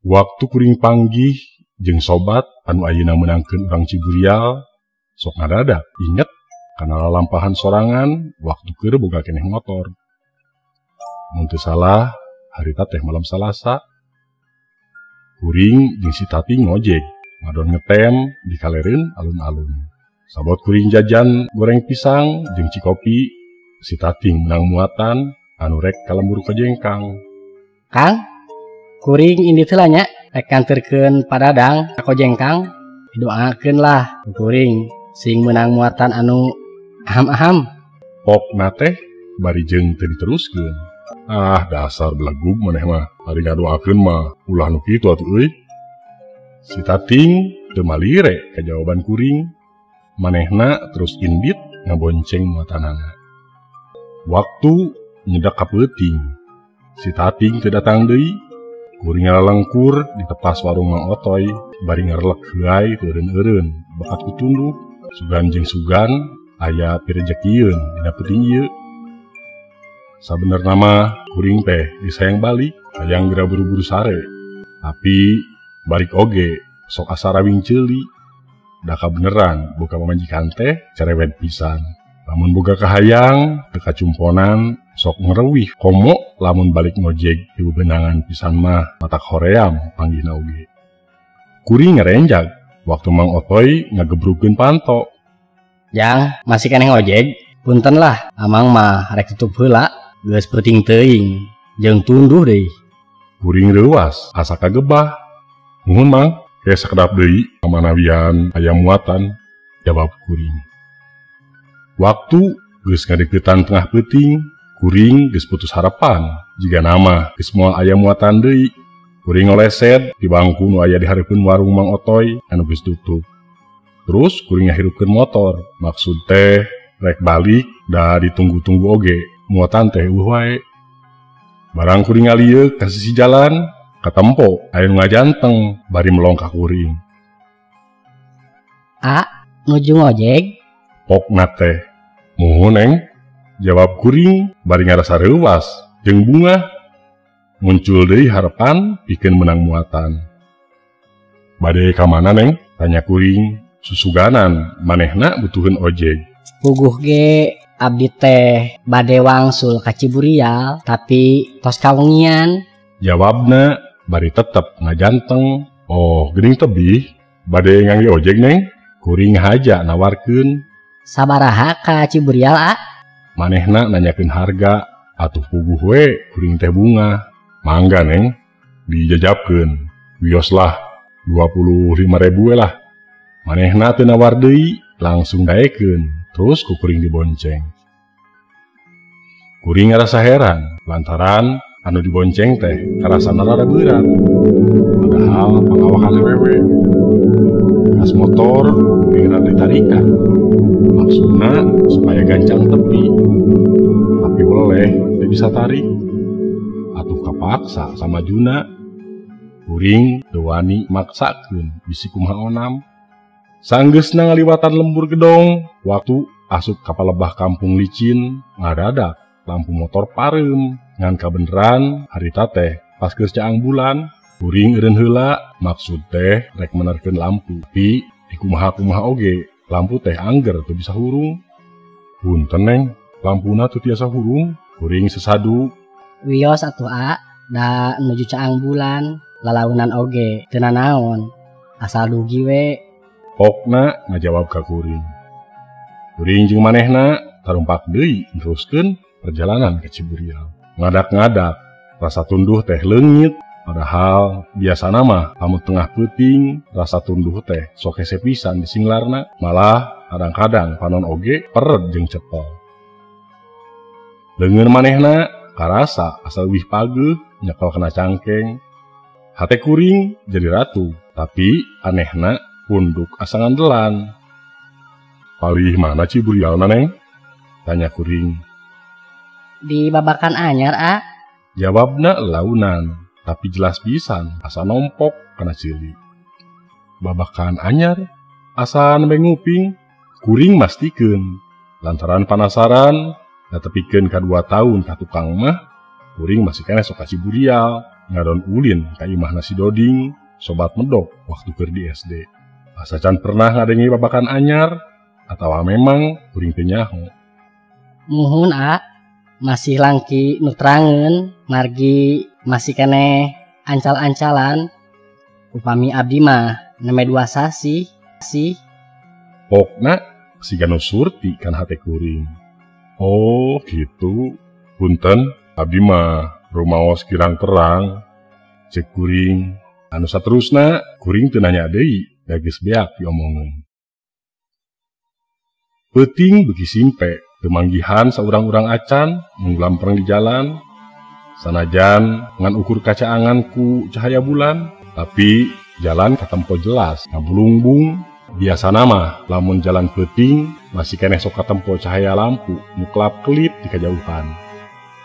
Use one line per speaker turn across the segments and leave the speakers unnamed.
Waktu kuring panggih jeung sobat anu ayeuna menangkeun urang Ciburial sok ngadadak inget kana lalampahan sorangan waktu keur boga keneh motor. Mun teu salah harita teh malam Salasa. Kuring jeung si Tati ngojek ngadon ngetem di kalereun alun-alun. Sabot kuring jajan goreng pisang jeung cikopi, si Tati menang muatan anu rek kalembur ka jengkang.
Kang, kuring indi teh nya rek nganterkeun padadang ka jengkang. Didoakeun lah kuring sing menang muatan anu aham-aham.
Pokna teh bari jeung teu diteruskeun. Ah, dasar belagub maneh mah. Ari ngadoakeun mah ulah nu kitu atuh euy. Si Tating teu malire ka jawaban kuring. Manehna terus indit ngabonceng muatanana. Waktu nyedak ka peuting. Si Tating teu datang deui. Kuring ngalengkur di tepas warung Mang Otoy bari ngarelek heuai teu eureun-eureun bakat kutunduh. Sugan jeung sugan aya pirejekieun dina peuting ieu. Sabenerna mah kuring teh disayang balik hayang geura buru-buru sare. Tapi balik oge sok asa rawing ceuli. Da kabeneran boga pamajikan teh cerewet pisan. Lamun boga kahayang teu kacumponan sok ngereuwih komo lamun balik ngojek di bebenangan pisan mah matak hoream panggihna oge. Kuring ngarenjag waktu Mang Otoy ngagebrukeun panto.
Jang, masih keneh ngojek? Punten lah, amang mah rek tutup heula, geus peuting teuing, jeung tunduh deui.
Kuring reuwas asa kagebah. Nuhun Mang, ge sakedap deui pamanawian aya muatan, jawab kuring. Waktu geus ngadeuketan tengah peuting, kuring geus putus harapan jiga nama geus moal aya muatan deui. Kuring ngoleset di bangku nu aya di hareupeun warung Mang Otoy anu geus tutup. Terus kuring ngahirupkeun motor, maksud teh rek balik da ditunggu-tunggu oge muatan teh eueuh wae. Barang kuring ngalieuk ka sisi jalan, katempo aya nu ngajanteng bari melong ka kuring.
Nuju ngojek?
Pokna teh, muhun Neng, jawab kuring bari ngarasa reuwas jeung bunga. Muncul deui harapan pikeun menang muatan. Bade ka mana Neng? Tanya kuring. Susuganan manehna butuheun ojek.
Puguh ge abdi teh bade wangsul ka Ciburial tapi tos kawengian.
Jawabna bari tetep ngajanteng. Oh, geuning tebih bade ngangge ojek Neng? Kuring haja nawarkeun.
Sabaraha ka Ciburial,
Manehna nanyakeun harga. Atuh puguh we kuring teh bunga. Mangga Neng, dijajabkeun. Wios lah 25.000 we lah. Manehna teu nawar deui, langsung daekeun, terus ku kuring dibonceng. Kuring ngarasa heran lantaran anu dibonceng teh karasana rada beurat. Padahal pangawakan awewe. Gas motor kuring rada ditarikan. Maksudna supaya gancang tepi. Tapi weleh teu bisa tarik. Atuh kapaksa sama Juna. Kuring teu wani maksakeun bisi kumaha onam. Sanggeusna ngaliwatan lembur gedong, waktu asup ka palebah kampung licin, ngadadak lampu motor pareum. Ngan kabeneran harita teh pas geus caang bulan. Kuring eureun heula, maksud teh rek menerkeun lampu. Tapi dikumaha-kumaha oge, lampu teh angger teu bisa hurung. Punten Neng, lampuna teu tiasa hurung. Kuring sesadu.
Wios atuh da nuju caang bulan, lalaunan oge teu nanaon. Asal dugi we.
Pokna ngajawab ka kuring. Kuring jeung manehna tarumpak deui neruskeun perjalanan ka Ciburial. Ngadak-ngadak, rasa tunduh teh leungit. Padahal biasana mah lamun tengah peuting, rasa tunduh teh sok hese pisan di singlarna. Malah kadang-kadang panon oge peret jeung cepol. Leungeun manehna karasa asa leuwih pageuh nyekel kana cangkeng. Hate kuring jadi ratu, tapi anehna punduk asa ngandelan. Palih mana Ciburialna Neng? Tanya kuring.
Di babakan anyar,
Jawabna launan, tapi jelas pisan asa nompok kana cilik. Babakan anyar? Asa nembe nguping? Kuring mastikeun. Lantaran panasaran, datepikeun ka 2 tahun ka tukang mah, kuring masih keneh sok ka Ciburial. ngadon ulin ka imahna si Doding sobat medok waktu keur di SD. Asa can pernah ngadengi babakan anyar atawa memang kuring teu nyaho.
Muhun masih langki nutrangen margi masih keneh ancal-ancalan upami abdi mah neme 2 sasi.
Pokna siga nu surti kan hate kuring. Oh gitu. Punten abdi mah rumaos kirang terang. Cek kuring. Anu saterusna kuring teu nanya deui, da geus beak diomongeun. Peuting beuki simpe teu manggihan saurang-urang acan nu lampreng di jalan. Sanajan ngan ukur kacaangan ku cahaya bulan, tapi jalan katempo jelas ngabulungbung. Biasana mah lamun jalan peuting masih keneh sok katempo cahaya lampu nu kelap-kelip di kajauhan.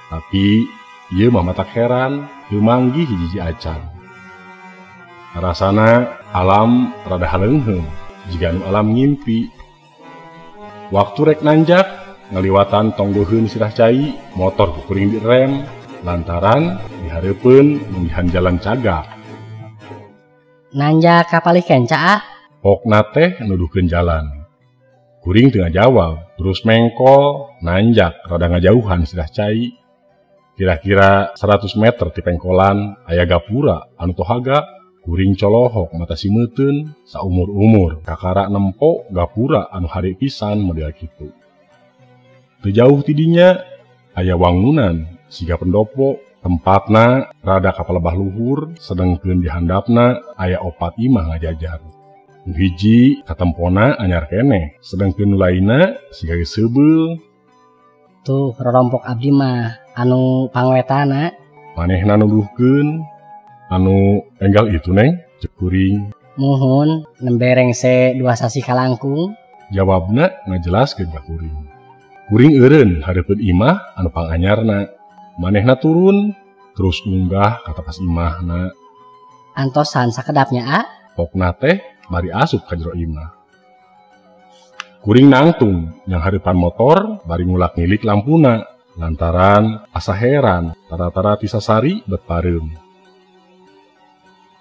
Tapi ieu mah matak heran teu manggih hiji acan. Rasana alam rada haleungheum jiga nu alam ngimpi. Waktu rek nanjak ngaliwatan tonggoheun sirah cai motor kuring direm lantaran dihareupeun manggihan jalan cagak.
Nanjak kapalih kenca
Pokna teh nuduhkeun jalan. Kuring teu ngajawab, terus mengkol nanjak rada ngajauhan sirah cai. Kira-kira 100 meter ti pengkolan aya gapura anu tohaga. Kuring colohok mata simeuteun saumur-umur kakara nempo gapura anu hari pisan model kitu. Teu jauh ti dinya aya wangunan siga pendopo tempatna rada kapalebah luhur sedengkeun di handapna aya 4 imah ngajajar. Nu hiji katempona anyar keneh sedengkeun nu lainna siga geus heubeul.
tuh rorompok abdi mah anu pangwetana.
Manehna nuduhkeun anu enggal itu neng, cek kuring.
Muhun nembereng se 2 sasi kalangkung.
Jawabna ngajelaskeun ka kuring. Kuring eureun hareupeun imah anu panganyarna. Manehna turun terus unggah ka tepas imahna.
Antosan sakedapnya
Pokna teh bari asup ka jero imah. Kuring nangtung yang hareupan motor bari ngulak ngilik lampuna lantaran asa heran tara-tara ti sasari bet pareum.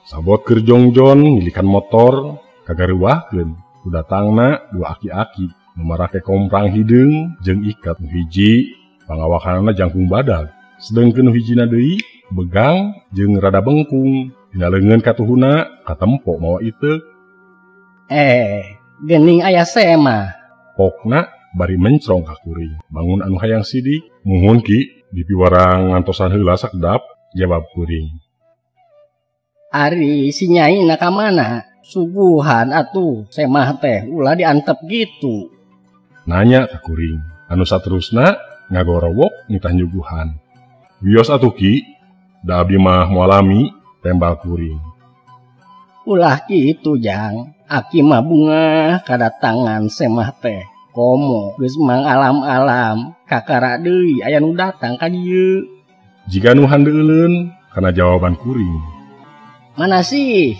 Sabot keur jongjon ngilikan motor kagareuwahkeun ku datangna 2 aki-aki nu marake komprang hideung jeung ikat. Nu hiji pangawakanna jangkung badag sedengkeun nu hijina deui begang jeung rada bengkung dina leungeun katuhuna katempo mawa iteuk.
Gening aya sema.
Pokna bari mencrong ka kuring bangun anu hayang sidik. Muhun ki dipiwarang ngantosan heula sakedap, jawab kuring.
Ari si Nyai ka mana? Subuhan atuh semah teh ulah diantep gitu.
Nanya ka kuring. Anu saterusna ngagorowok nitah nyuguhan. Wios atuh ki, da abdi mah moalami tembal kuring.
Ulah kitu jang. Aki mah bunga kadatangan semah teh. Komo geus mang alam-alam kakara deui aya nu datang ka dieu.
Jiga nu handeuleun kana jawaban kuring.
Mana sih?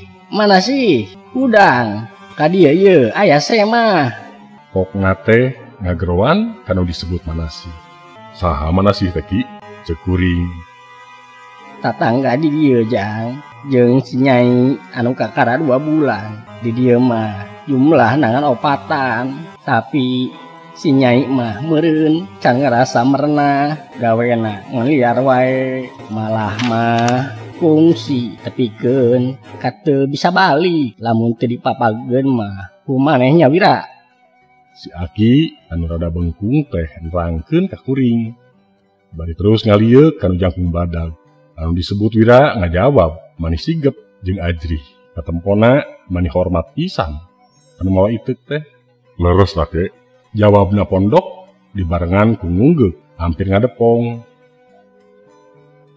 Udang. Ka dieu ieu aya semah.
Pokna teh ngagerowan kanu disebut manasih. Saha manasih teh ki? Cek kuring.
Tatangga di dieu jang. Jeung si Nyai anu kakara 2 bulan. Di dieu mah jumlah nangan 4. Tapi si Nyai mah meureun can ngerasa merenah gawena ngeliar wae malah mah fungsi tepikeun kateu bisa bali lamun teu dipapageun mah kumanehnya wira.
Si Aki anu rada bengkung teh nerangkeun ka kuring. Bari terus ngalieuk kanu jangkung badag. Anu disebut wira ngajawab mani sigep jeung ajrih. Katempona mani hormat pisan. Anu mawa iteuk teh leres lake. Jawabna pondok dibarengan ku ngunggeuh hampir ngadepong.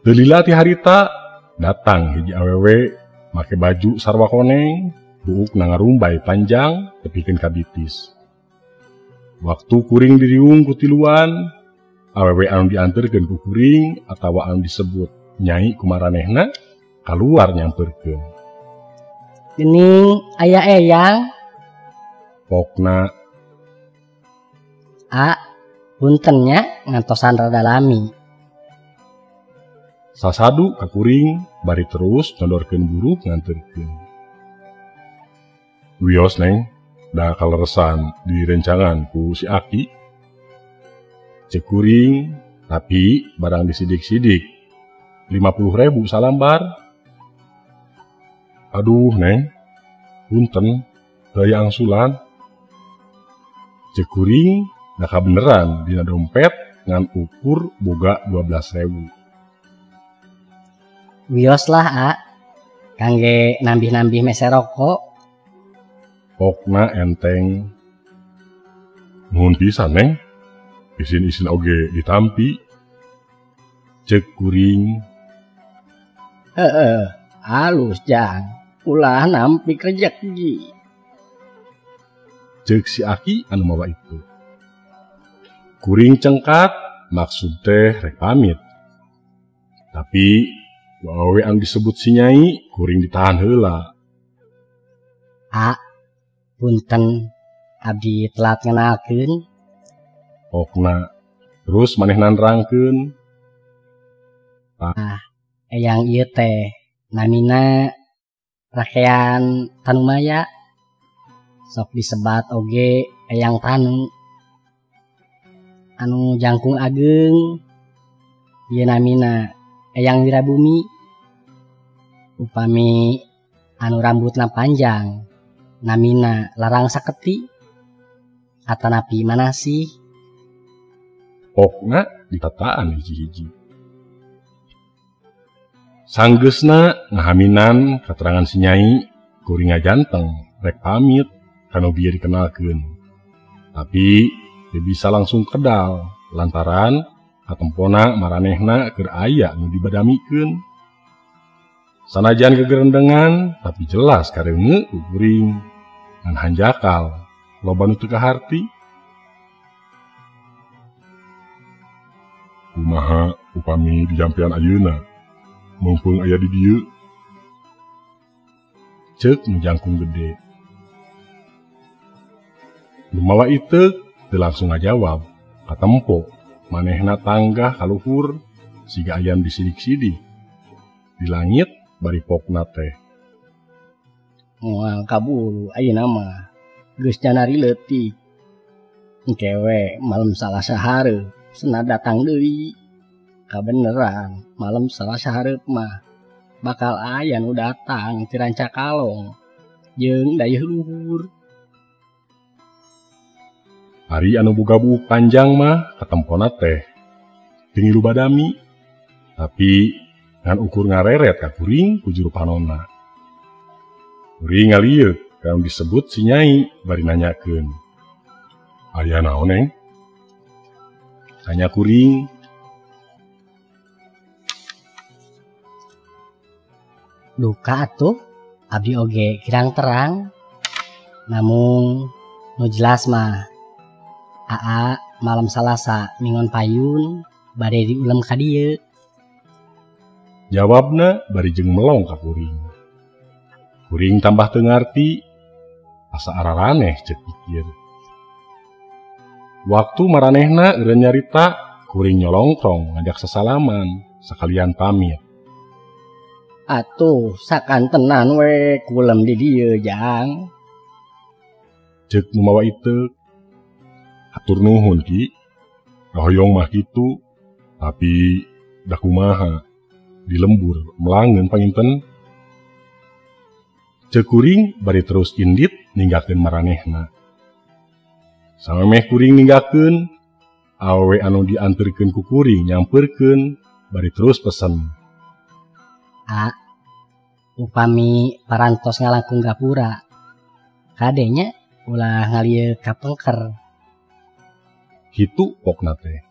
Teu lila ti harita datang hiji awewe make baju sarwa koneng buuk nangarumbai panjang tepikeun ka bitis. Waktu kuring diriung ku tiluan awewe anu dianterkeun ku kuring atawa anu disebut Nyai kumaranehna kaluar nyamperkeun.
Gening aya eyang.
Pokna
Puntennya ngantosan rada lami.
sasadu ka kuring bari terus nyodorkeun buruh nganterkeun. Wios neng, da kaleresan direncangan ku si Aki. Cek kuring, tapi barang disidik-sidik 50.000 salambar. Aduh neng, punten, daya angsulan. Cek kuring, da kabeneran dina dompet ngan ukur boga 12.000.
Wios lah, kangge nambih-nambih mese rokok.
Pokna enteng. Nuhun pisan neng, isin-isin oge ditampi. Cek kuring.
Halus jang, ulah nampi rezeki.
Cek si Aki anu mawa itu. Kuring cengkat, maksud teh rek pamit. Tapi wawe anu disebut si Nyai, kuring ditahan heula.
Punten, abdi telat ngenalkeun.
Pokna, terus maneh nanrangkeun.
Eyang ieu teh namina Rakean Tanumaya. Sok disebat oge Eyang Tanu. Anu jangkung ageng, ieu namina Eyang Wirabumi. Upami anu rambutna panjang, namina Larang Saketi. Atanapi Manasih.
Pokna ditataan hiji-hiji. Sanggeusna ngahaminan keterangan si Nyai, kuring ngajanteng rek pamit kanu bieu dikenalkeun. Tapi teu bisa langsung kedal lantaran katempona maranehna keur aya nu dibadamikeun. Sanajan kegerendengan tapi jelas kareunge ku kuring ngan hanjakal loba nu teu kaharti. Kumaha upami dijampean ayeuna mumpung aya di dieu? Ceuk nu jangkung gede. Lumawa itu teu langsung ngajawab, katempo manehna tanggah kaluhur siga ayam disidik-sidik. Di langit bari pokna teh.
Moal kabulu ayeuna mah geus janari leutik. Engkewe malam Salasa hareup cenah datang deui. Kabeneran malam Salasa hareup mah bakal aya nu datang ti Rancakalong jeung dayeuh luhur.
Hari anu boga buuk panjang mah katempona teh tingilu badami, tapi ngan ukur ngareret ka kuring ku juru panonna. Kuring ngalieut kanu disebut si Nyai bari nanyakeun, "Aya naon neng?" Tanya kuring.
Duka atuh, abdi oge kirang terang. Namun nu jelas mah Aa malam Salasa mingon payun bade diulem ka dieu.
Jawabna bari jeung melong ka kuring. Kuring tambah teu ngarti, asa araraneh ceuk pikir. Waktu maranehna eureun nyarita, kuring nyolongkrong ngajak sasalaman sakalian pamit.
Atuh sakantenan we kulem di dieu jang.
Ceuk nu mawa iteu. Atur nuhun ki, kahoyong mah kitu, tapi da kumaha di lembur melangeun panginten. Ceuk kuring bari terus indit ninggakeun maranehna. Samemeh kuring ninggakeun, awewe anu dianterkeun ku kuring nyampeurkeun bari terus pesen.
Upami parantos ngalangkung gapura, kadenya ulah ngalieu ka pengker.
Hitu pokna teh.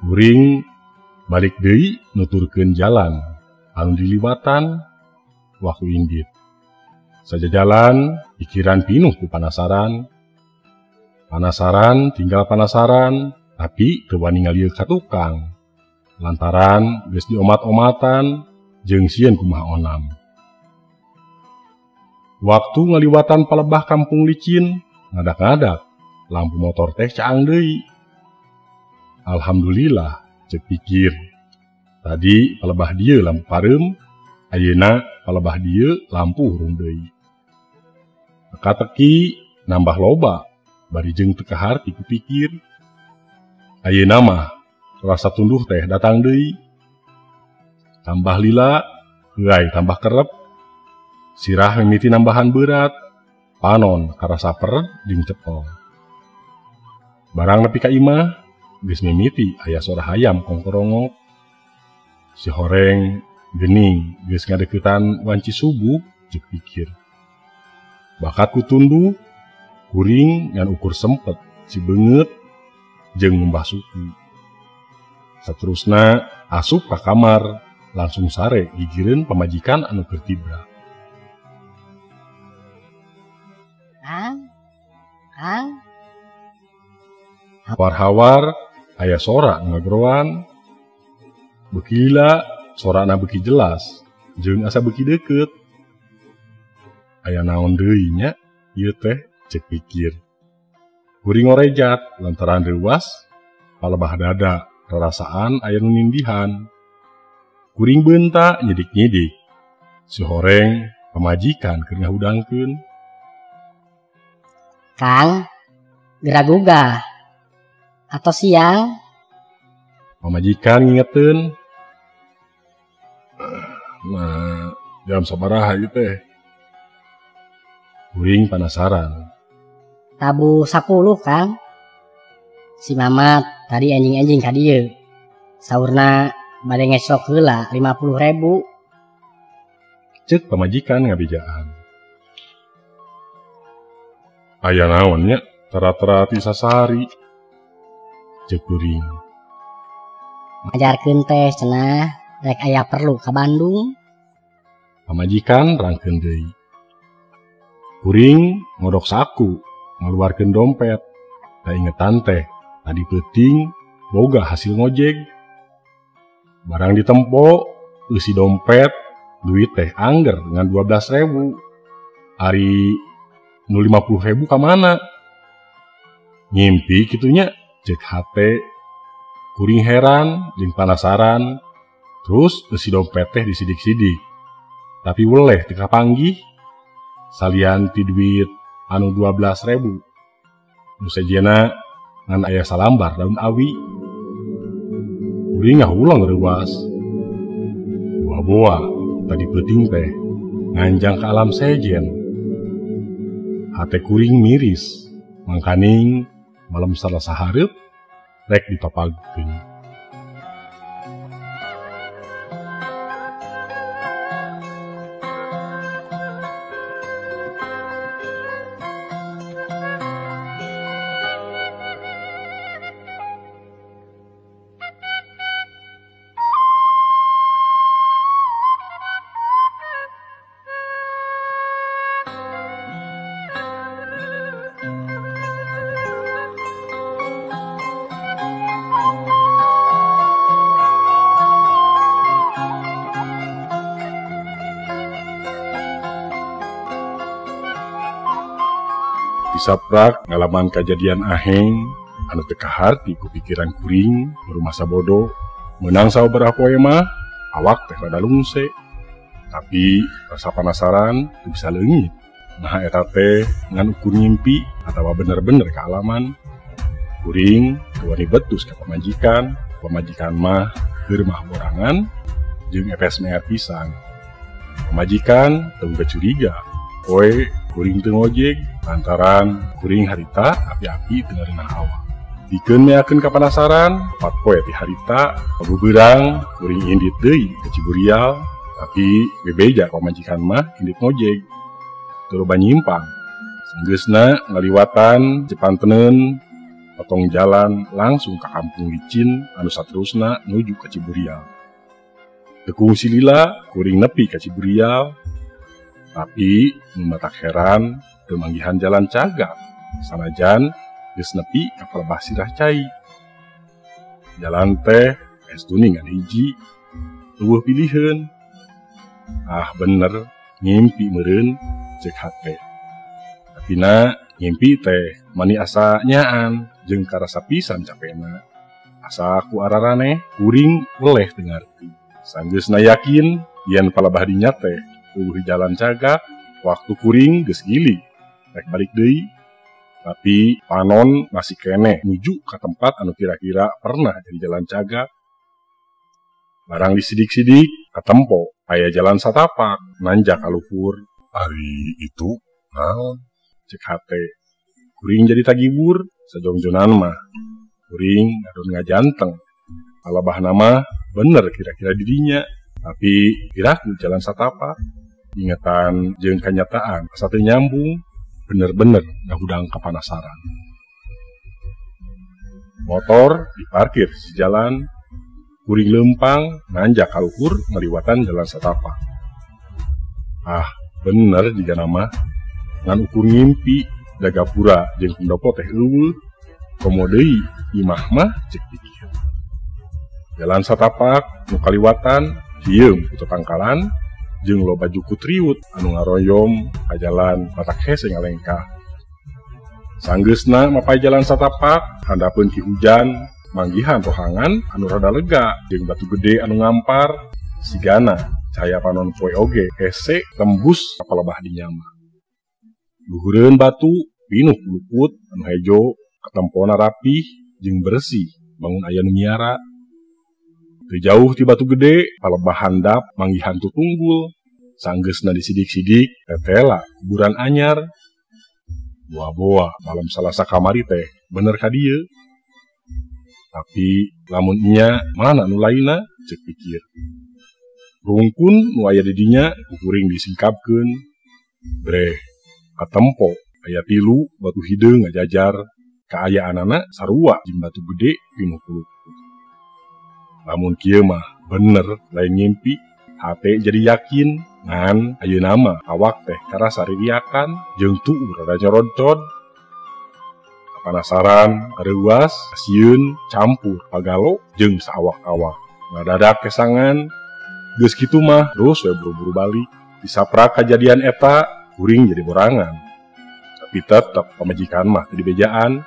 Kuring balik deui nuturkeun jalan anu diliwatan waktu indit. Saja jalan pikiran pinuh ku panasaran. Panasaran tinggal panasaran, tapi teu wani ngalieu ka tukang. Lantaran geus diomat-omatan jeung sieun kumaha onam. Waktu ngaliwatan palebah kampung licin, ngadak-ngadak lampu motor teh caang deui. Alhamdulillah, ceuk pikir. Tadi palebah dieu lampu parem, ayeuna palebah dieu lampu hurung deui. Teka-teki nambah loba, bari jeung teu kaharti kupikir. Ayeuna mah rasa tunduh teh datang deui. Tambah lila, heuai tambah kerep. Sirah mimiti nambahan berat, panon karasa peret jeung cepol. Barang nepi ka imah, geus mimiti aya sora hayam kongkorongok. Si horeng geuning geus ngadeuketan wanci subuh, ceuk pikir. Bakat ku tunduh, kuring ngan ukur sempet, si beungeut jeung ngumbah suku. Saterusna asup ka kamar, langsung sare gigireun pamajikan anu keur tibra.
Kang.
Hawar-hawar aya sora nu ngagroan. Beuki lila sorana beuki jelas, jeung asa beuki deukeut. Aya naon deui nya ieu teh, ceuk pikir. Kuring ngorejat lantaran reuwas palebah dada rarasaan aya nu nindihan. Kuring beunta nyidik-nyidik. Si horeng pamajikan keur ngahudangkeun.
Kang, geraguga atau siang?
Pamajikan ngingeteun. Nah, jam sabaraha ieu teh? Kuring penasaran.
Tabu 10, Kang. Si Mamat tadi anjing-anjing ka dieu. Saurna bade ngesok heula 50.000.
Ceuk pamajikan ngabejaan. Aya naon nya tara-tara ti sasari? Ceuk kuring.
Ngajarkeun teh cenah, rek aya perlu ka Bandung.
Pamajikan rangkeun deui. Kuring ngodok saku, ngaluarkeun dompet. Da ingetan teh, tadi peuting boga hasil ngojek. Barang ditempo, eusi dompet, duit teh angger dengan 12.000. Ari nu 50.000 ka mana? Ngimpi kitunya, cek hate. Kuring heran, jeung penasaran. Terus eusi dompet teh disidik-sidik. Tapi weleh teu kapanggih. Salian ti duit anu 12.000. Nu sejena ngan aya salambar daun awi. Kuring ngahulang reuwas. Boa-boa tadi peuting teh nganjang ka alam sejen. Hate kuring miris, mangkaning malam salasa hareup rek dipapagkeun. Disaprak ngalaman kejadian aheng anu teu kaharti ku pikiran kuring baru masa bodoh. Meunang sabaraha poe mah awak teh rada lungse, tapi rasa penasaran teu bisa leungit. Nah eta teh ngan ukur ngimpi atawa bener-bener kaalaman. Kuring teu wani betus ka pamajikan. Pamajikan mah keur mah borangan jeung epes meer pisan. Pamajikan teu curiga poe kuring teu ngojek lantaran kuring harita api-api teu ngareunah awak. Pikeun meakeun kapanasaran, 4 poe ti harita kabubeurang kuring indit deui ka Ciburial, tapi bebeja pamajikan mah indit ngojek. Teu loba nyimpang. Sanggeusna ngaliwatan Cipanteneun, potong jalan langsung ka kampung licin anu saterusna nuju ka Ciburial. Teu kungsi lila kuring nepi ka Ciburial. Tapi mematak heran teu manggihan jalan cagak, sanajan geus nepi ka palebah sirah cai. Jalan teh es tuningan hiji, eueuh piliheun. Ah bener, ngimpi meureun ceuk hate. Tapina ngimpi teh mani asa nyaan jeung karasa pisan capena. asa ku ararane kuring weleh dengarti. Sanggeusna yakin yen palebah dinya teh eueuh jalan cagak waktu kuring geus gili rek balik deui. Tapi panon masih keneh nuju ka tempat anu kira-kira pernah jadi jalan cagak. Barang disidik-sidik katempo aya jalan satapak nanjak aluhur.
Ari itu naon?
Cek hate kuring jadi tagibur sajongjonan mah kuring ngadon ngajanteng palebah nama bener kira-kira didinya. Tapi kiraku jalan satapak ingetan jeung kanyataan asa teu nyambung bener-bener ngahudang kapanasaran. Motor diparkir di jalan kuring lempang nanjak kaluhur ngaliwatan jalan satapak. Bener jika nama ngan ukur ngimpi dagapura jeung pendopo teh eueuh komo deui imah mah cek pikir. Jalan satapak nu kaliwatan hieum ku tetangkalan jeung loba juku triut anu ngaroyom ka jalan batak hese ngalengkah. Sanggeusna mapai jalan satapak handapeun ki hujan manggihan rohangan anu rada lega jeung batu gede anu ngampar sigana cahaya panon poe oge hese tembus ka palebah dinya mah. Luhureun batu pinuh luput anu hejo katempona rapih jeung bersih bangun aya nu miara. Teu jauh ti batu gede palebah handap manggihan tutunggul. Sanggeusna disidik-sidik tetela kuburan anyar. Boa-boa malam Salasa kamari teh bener ka dieu. Tapi lamun nya mana nu lainna cek pikir. Rungkun nu aya di dinya kuring disingkapkeun. Breh katempo aya 3 batu hideung ngajajar kaayaanana sarua jeung batu gede pinuh ku luput. Lamun kieu mah bener lain ngimpi, hate jadi yakin ngan ayeuna mah awak teh karasa ririakan jeung tuur rada nyorodcod. Kapanasaran, kareuwas, asieun, campur, pagalo jeung saawak-awak. Ngadadak kesangan, geus kitu mah terus we buru-buru balik. Disaprak kajadian eta, kuring jadi borangan. Tapi tetep pamajikan mah teu dibejaan.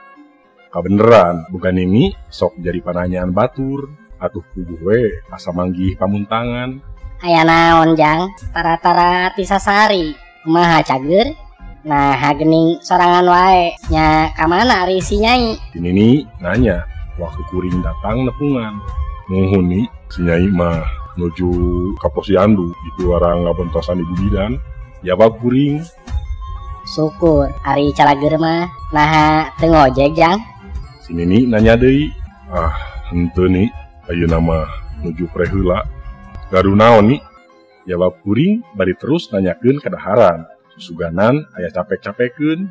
Kabeneran bukan ini sok jadi pananyaan batur. Atuh puguh we asa manggih pamuntangan.
Aya naon jang? Tara-tara ti sasari. Kumaha cager? Nah gening sorangan wae. Nya kamana ari si Nyai?
Si Nini nanya waktu kuring datang nepungan. Nuhun ni si Nyai mah nuju ka Posyandu itu warang ngabontosan ibu bidan. Jawab kuring.
Syukur ari calager mah. Nah teu ngojek jang?
Si Nini nanya deui. Henteu ni ayeuna mah nuju preheula. Garu naon ni? Jawab kuring bari terus nanyakeun kadaharan. Susuganan aya capek-capekeun.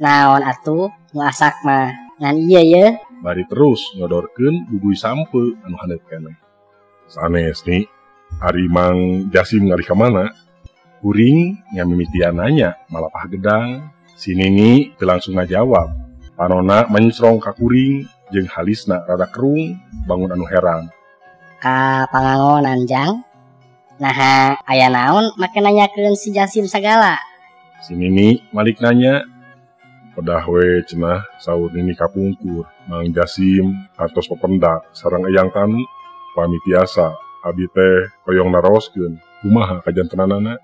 Naon atuh nu asak mah ngan ieu ye.
Bari terus ngodorkeun bubuy sampe anu handap keneh. Sanes ni ari Mang Jasim ngari ka mana? Kuring nyamimitian nanya malapah gedang. Si Nini teu langsung ngajawab. Panonna mencrong ka kuring jeung halisna rada kerung bangun anu heran.
Ka pangangonan jang? Nah aya naon make nanyakeun si Jasim sagala?
Si Nini malik nanya. Pedah we cenah saur Nini kapungkur. Mang Jasim hartos pependak sareng eyang tanu pami tiasa abi teh koyong naroskeun kumaha kajantenanana.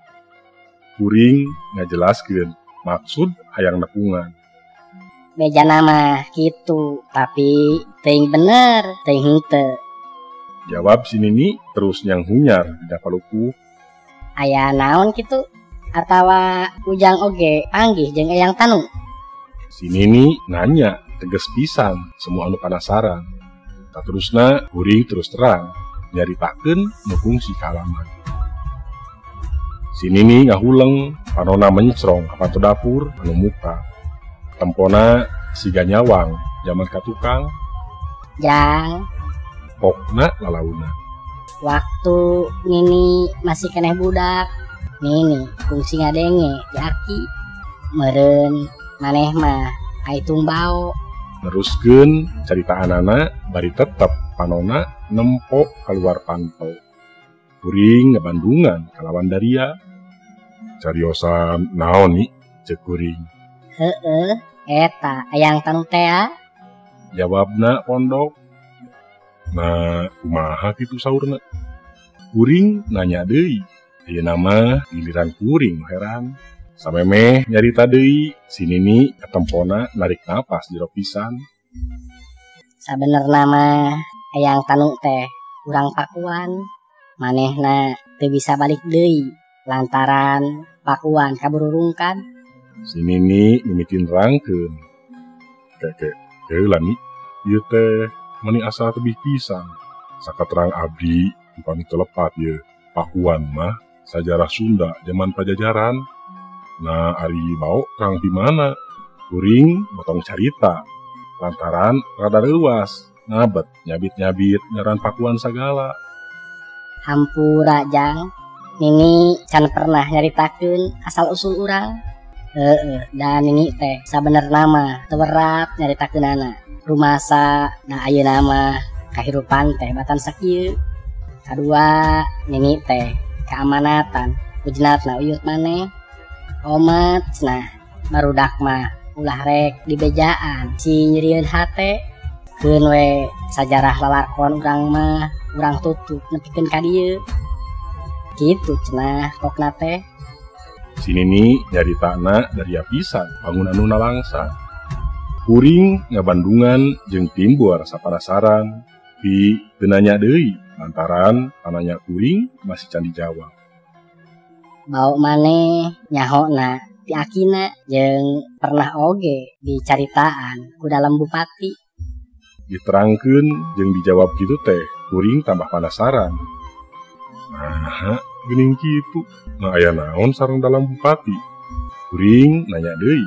Kuring ngajelaskeun maksud hayang nepungan.
Bejana mah kitu, tapi teuing bener, teuing henteu.
Jawab si Nini terus nyang hunyar di dapaluku.
Aya naon kitu? Atawa ujang oge panggih jeung eyang tanu?
Si Nini nanya teges pisan semua anu penasaran. Saterusna kuring terus terang nyaritakeun nu fungsi kalaman. Si Nini ngahuleng panonna mencrong ka panto dapur anu muka. Tempona siga nyawang zaman ka tukang.
Jang,
Pokna lalauna.
waktu Nini masih keneh budak, Nini fungsi ngadenge jaki. Meureun maneh mah ai tumbao.
Neruskeun caritaanana bari tetep panonna nempo keluar pantau. Kuring ngabandungan kalawan Daria. Cariosan naon ni ceuk kuring.
Heueuh, eta eyang tanu tea.
Jawabna pondok. Nah, kumaha kitu saurna? Kuring nanya deui. Ieu nama giliran kuring heran. Samemeh nyarita deui, si Nini ketempona narik napas jero pisan.
Sabenerna mah hayang tanu teh urang pakuan, manehna teu bisa balik deui lantaran pakuan kabururungkan.
Si Nini mimitin rangkeun. Keke, heula ni, ieu teh meni asa tebih pisan. Sakaterang abdi upami telepat ye, pakuan mah sajarah Sunda zaman Pajajaran. Nah, ari bau kang di mana? Kuring motong carita. Lantaran rada leuwas, ngabet nyabit-nyabit nyaran pakuan sagala.
Hampura Jang, Nini can pernah nyaritakeun asal usul urang. Dan Nini teh sabenerna mah teu berat nyaritakeunana. Rumasa da ayeuna mah kahirupan teh batan sakieu. Kadua Nini teh keamanatan ujnatna uyut maneh. Omat nah barudak mah ulah rek dibejaan si nyirieun hate. Keun we sajarah lalakon urang mah urang tutup nepikeun ka dieu. Kitu cenah kokna teh.
Si Nini nyaritana dari pisan bangun anu nalangsa. Kuring ngabandungan jeung timbul rasa penasaran, tapi teu nanya deui lantaran pananya kuring masih can dijawab.
Bau maneh nyahona ti akina jeung pernah oge dicaritaan ku dalam bupati.
Diterangkeun jeung dijawab kitu teh, kuring tambah penasaran. Nah, geuning kitu. Nah, aya naon sareng dalam bupati? Kuring nanya deui.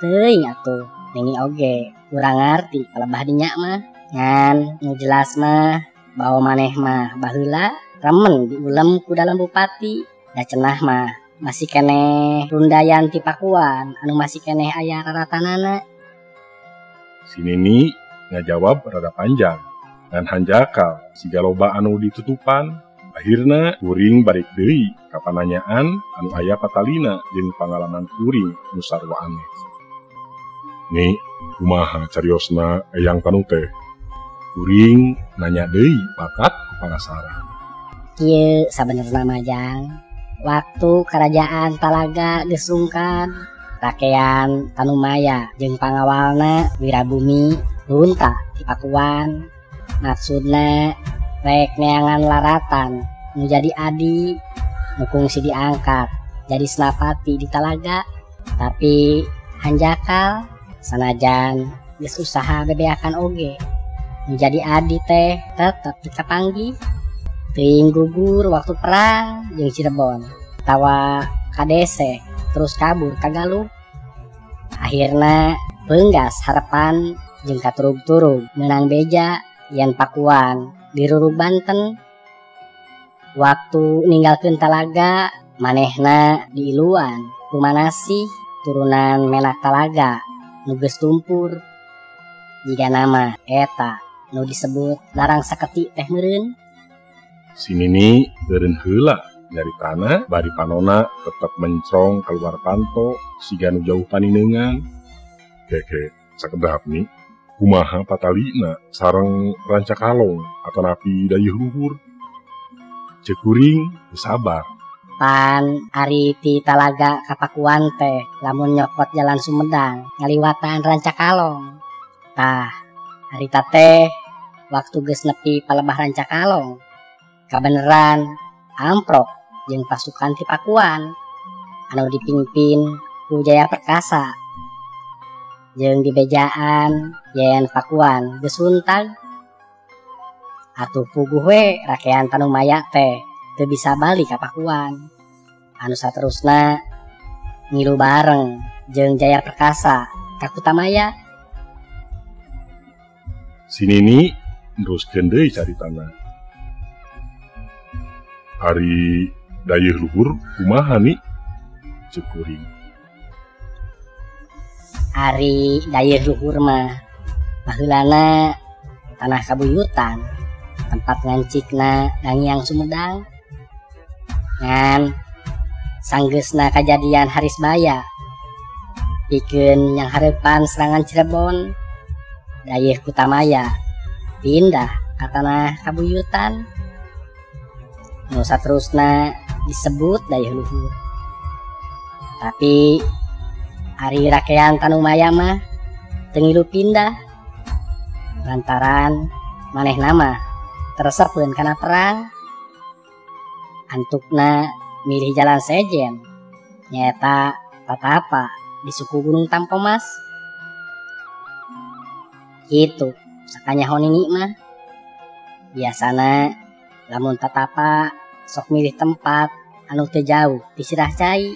Teuing atuh, Nini oge urang ngarti kalebah dinya mah. Ngan nu jelas mah bau maneh mah baheula remen diulem ku dalam bupati. Da cenah mah masih keneh rundayan ti pakuan anu masih keneh aya raratanana.
Si Nini ngajawab rada panjang ngan hanjakal siga loba anu ditutupan. Akhirna kuring balik deui ka pananyaan anu aya patalina jeung pangalaman kuring nu sarua aneh. Ni kumaha cariosna eyang tanu teh? Kuring nanya deui bakat penasaran.
Kieu sabenerna mah Jang, waktu kerajaan Talaga geus sungkan, rakean Tanumaya jeung pangawalna Wirabumi runta ti pakuan. Maksudna rek neangan laratan nu jadi adi nu kungsi diangkat jadi senapati di Talaga. Tapi hanjakal sanajan geus usaha bebeakan oge nu jadi adi teh tetep dikapanggih. Teuing gugur waktu perang jeung Cirebon tawa kadese terus kabur ka Galuh. Akhirna beunggas harepan jeung katurug-turug meunang beja yen pakuan di Rurug Banten. Waktu ninggalkeun Talaga manehna di Iluan Kumanasih turunan Menak Talaga nu geus tumpur. Jiga nama eta nu disebut Larang Saketi teh meureun.
Si Nini eureun heula nyaritana bari panona tetep mencrong keluar panto siga nu jauh panindeungan. Keke sakedap ni kumaha patalina sareng Rancakalong atanapi dayeuh luhur. Ceuk kuring teu sabar.
Pan ari ti Talaga ka pakuan teh lamun nyokot jalan Sumedang ngaliwatan Rancakalong. Tah harita teh waktu geus nepi palebah Rancakalong kabeneran amprok jeung pasukan ti pakuan anu dipingpin ku Jaya Perkasa. Jeung dibejaan yen pakuan geus suntag. Atuh puguh we rakean Tanumaya teh teu bisa balik ka pakuan. Anu saterusna ngilu bareng jeung Jaya Perkasa ka Kutamaya.
Si Nini neruskeun deui caritana. Ari dayeuh luhur kumaha ni? Ceuk kuring.
Ari dayeuh luhur mah baheulana tanah kabuyutan tempat ngancikna Dangiang Sumedang. Ngan sanggeusna kajadian Harisbaya pikeun yang hareupan serangan Cirebon, dayeuh Kutamaya pindah atana kabuyutan. Nu saterusna disebut daya luhur. Tapi ari rakean Tanumaya mah teu ngilu pindah. Lantaran manehna mah teresepeun kana perang. Antukna milih jalan sejen, nyata tatapa di suku Gunung Tampomas. Itu sakanya honini mah. Biasana lamun tatapa sok milih tempat anu teu jauh di Sirah Cai.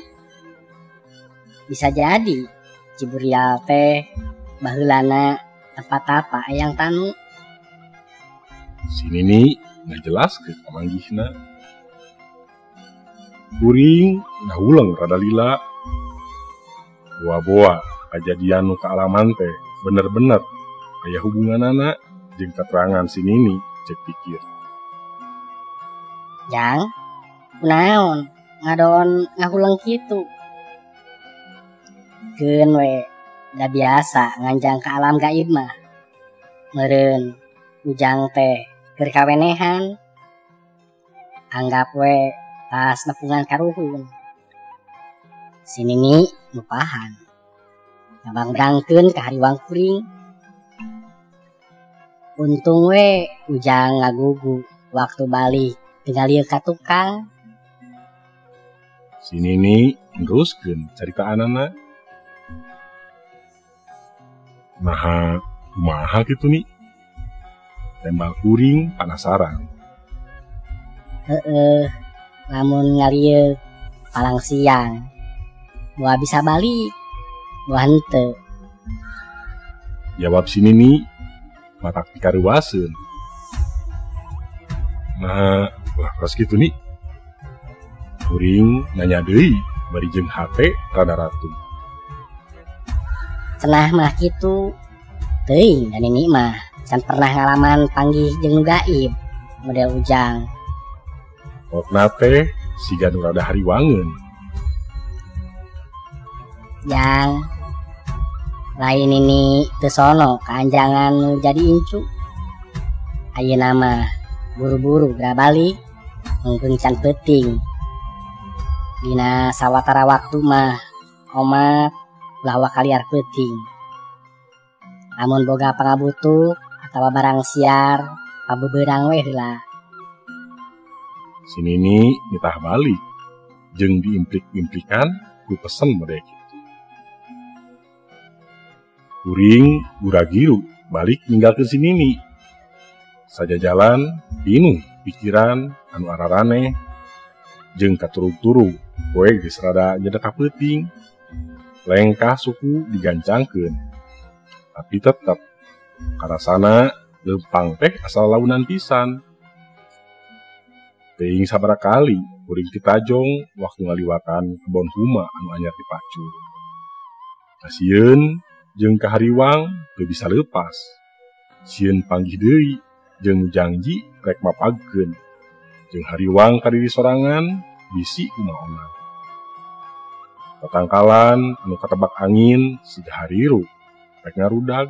Bisa jadi Ciburial teh baheulana tempat apa ayang Tanu.
Sini nih nggak jelas ke pamanggihna. Kuring ngahulang rada lila. Boa-boa kejadian nu kaalaman teh bener-bener aya hubunganana jeung keterangan si Nini, cek pikir.
Jang, kunaon ngadon ngahulang kitu? Keun we da biasa nganjang ka alam gaib mah. Meureun ujang teh keur kawenehan. Anggap we tas nepungan karuhun. Si Nini lupahan. Ngabangdangkeun ka hariwang kuring. Untung we ujang ngagugu waktu balik tinggal ieu ka tukang.
Si Nini neruskeun caritaanana. Nah, kumaha kitu nih? Tembal kuring penasaran.
Lamun ngalieu palang siang, moal bisa balik, moal henteu.
Jawab si Nini, matak pikaruaseun. Nah, terus gitu nih. Kuring nanya deui bari jeung hate rada ratu.
Cenah mah kitu, teuing dan Nini mah can pernah ngalaman panggih jeung nu gaib model ujang.
Pokna teh siga nu rada hariwangeun.
Jang, lain ini teu sono kaanjangan nu jadi incu. Ayeuna mah buru-buru geura balik, mungkin can peuting. Dina sawatara waktu mah omat ulah kaliar peuting. Lamun boga pangabutuh atawa barang siar, pabebeurang we heula.
Si Nini nitah balik jeung diimplik-implikan ku pesen model kitu. Kuring gura-giru balik ninggalkeun si Nini. Saja jalan pinuh pikiran anu araraneh jeung katurug-turug poe geus rada nyedek ka peuting. Lengkah suku digancangkeun. Tapi tetep karasana leumpang teh asal launan pisan. Teuing sabaraha kali kuring Kitajong waktu ngaliwatan kebon huma anu anyar dipacur. Kasieun jeung kahariwang teu bisa leupas. Sieun panggih deui jeung janji rek mapagkeun. Jeung hariwang kadiri sorangan bisi kumaha. Tatangkalan anu katebak angin siga hariru rek ngarudag.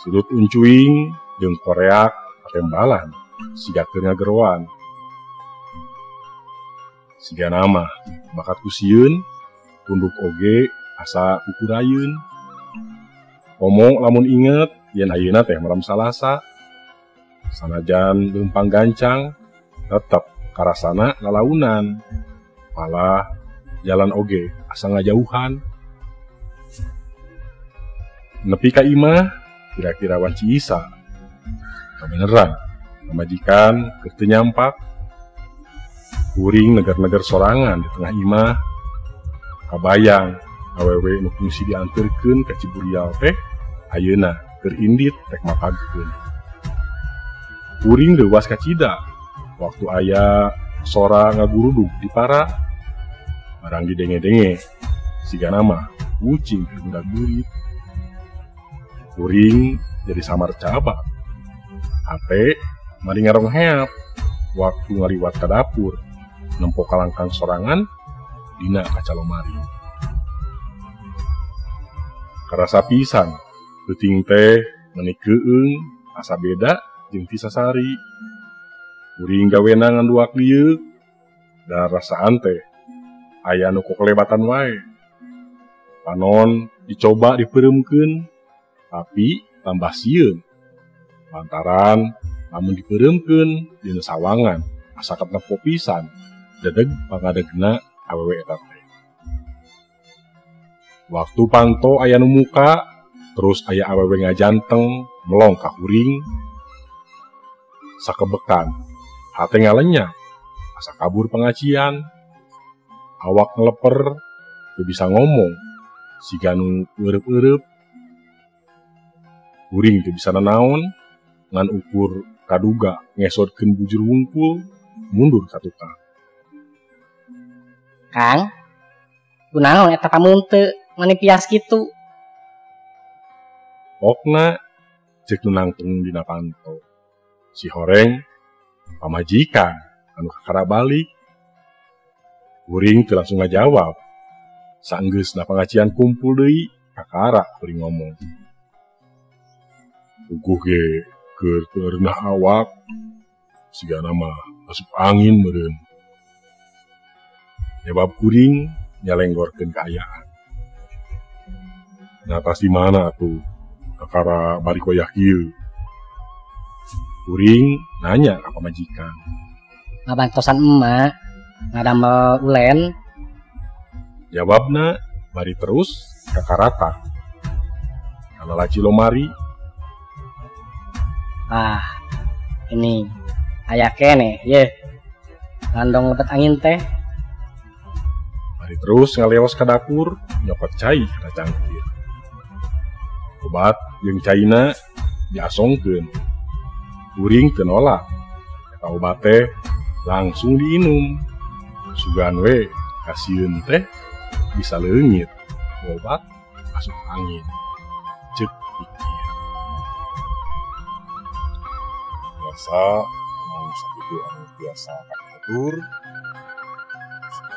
Sudut uncuing jeung koreak patembalan siga keur ngageroan. Siga nama bakat kusieun punduk oge asa kukurayeun. Omong lamun inget yen ayeuna teh malam Salasa. Sanajan leumpang gancang tetep karasana lalaunan. Malah jalan oge asa ngajauhan. Nepi ka imah kira-kira wanci Isa. Kabeneran pamajikan keur teu nyampak. Kuring negar-negar sorangan di tengah imah. Kabayang awewe nu fungsi dianterkeun ka Ciburial teh ayeuna keur indit rek mapagkeun. Kuring leuwas ka cida waktu aya sora ngagurudug di para. Barang didenge-denge siga nama kucing budak-burit. Kuring jadi samar cabak. Hate mari ngarongheap waktu ngaliwat ka dapur nempo kalangkang sorangan dina kaca lomari. Karasa pisan peuting teh meuni keueung asa beda jeung Tisasari. Kuring gawena ngan duak dieu dan rasaan teh aya nu kelebatan wae. Panon dicoba dipeureumkeun tapi tambah sieun. Lantaran lamun dipeureumkeun dina sawangan asa nepo pisan dedeg pangadegna awewe eta teh. Waktu panto aya nu muka terus aya awewe ngajanteng melong ka kuring. Sakebekan hate ngalenya asa kabur pengacian. Awak ngeleper teu bisa ngomong siga nu eureup-eureup. Kuring teu bisa nanaon ngan ukur kaduga ngesodkeun bujur wungkul mundur ka tukang.
Kang, kunaon eta pamun teu mani pias kitu?
Okna cek nu nangtung dina panto. Si Horeng pamajikan anu kakara balik. Kuring teu langsung ngajawab. Saenggeusna pangacian kumpul deui, kakara kuring ngomong. Uguh ge keur teu reunah awak, sigana mah asup angin meureun. Nyabab kuring nyalenggorkeun kaayaan. Natas di mana atuh kakara bari koyah kieu? Kuring nanya ka pamajikan.
Ngabantosan emak ngadamel ulen.
Jawabna bari terus kakarata. Kalalaci lomari.
Ini aya kene ye. Ngandong lepet angin teh.
Bari terus ngaleos ka dapur nyokot cai kana cangkir. Obat jeung caina diasongkeun. Kuring teu nolak. Eta obat teh langsung diinum. Sugan we kasieun teh bisa leungit. Obat asup angin. Cek pikir.
Biasa mau sakitu anu biasa katur.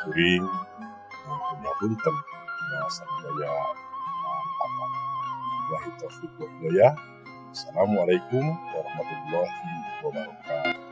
Kuring punya punten bahasa budaya Papan. Wabillahi taufiq wal hidayah. Assalamualaikum warahmatullahi wabarakatuh.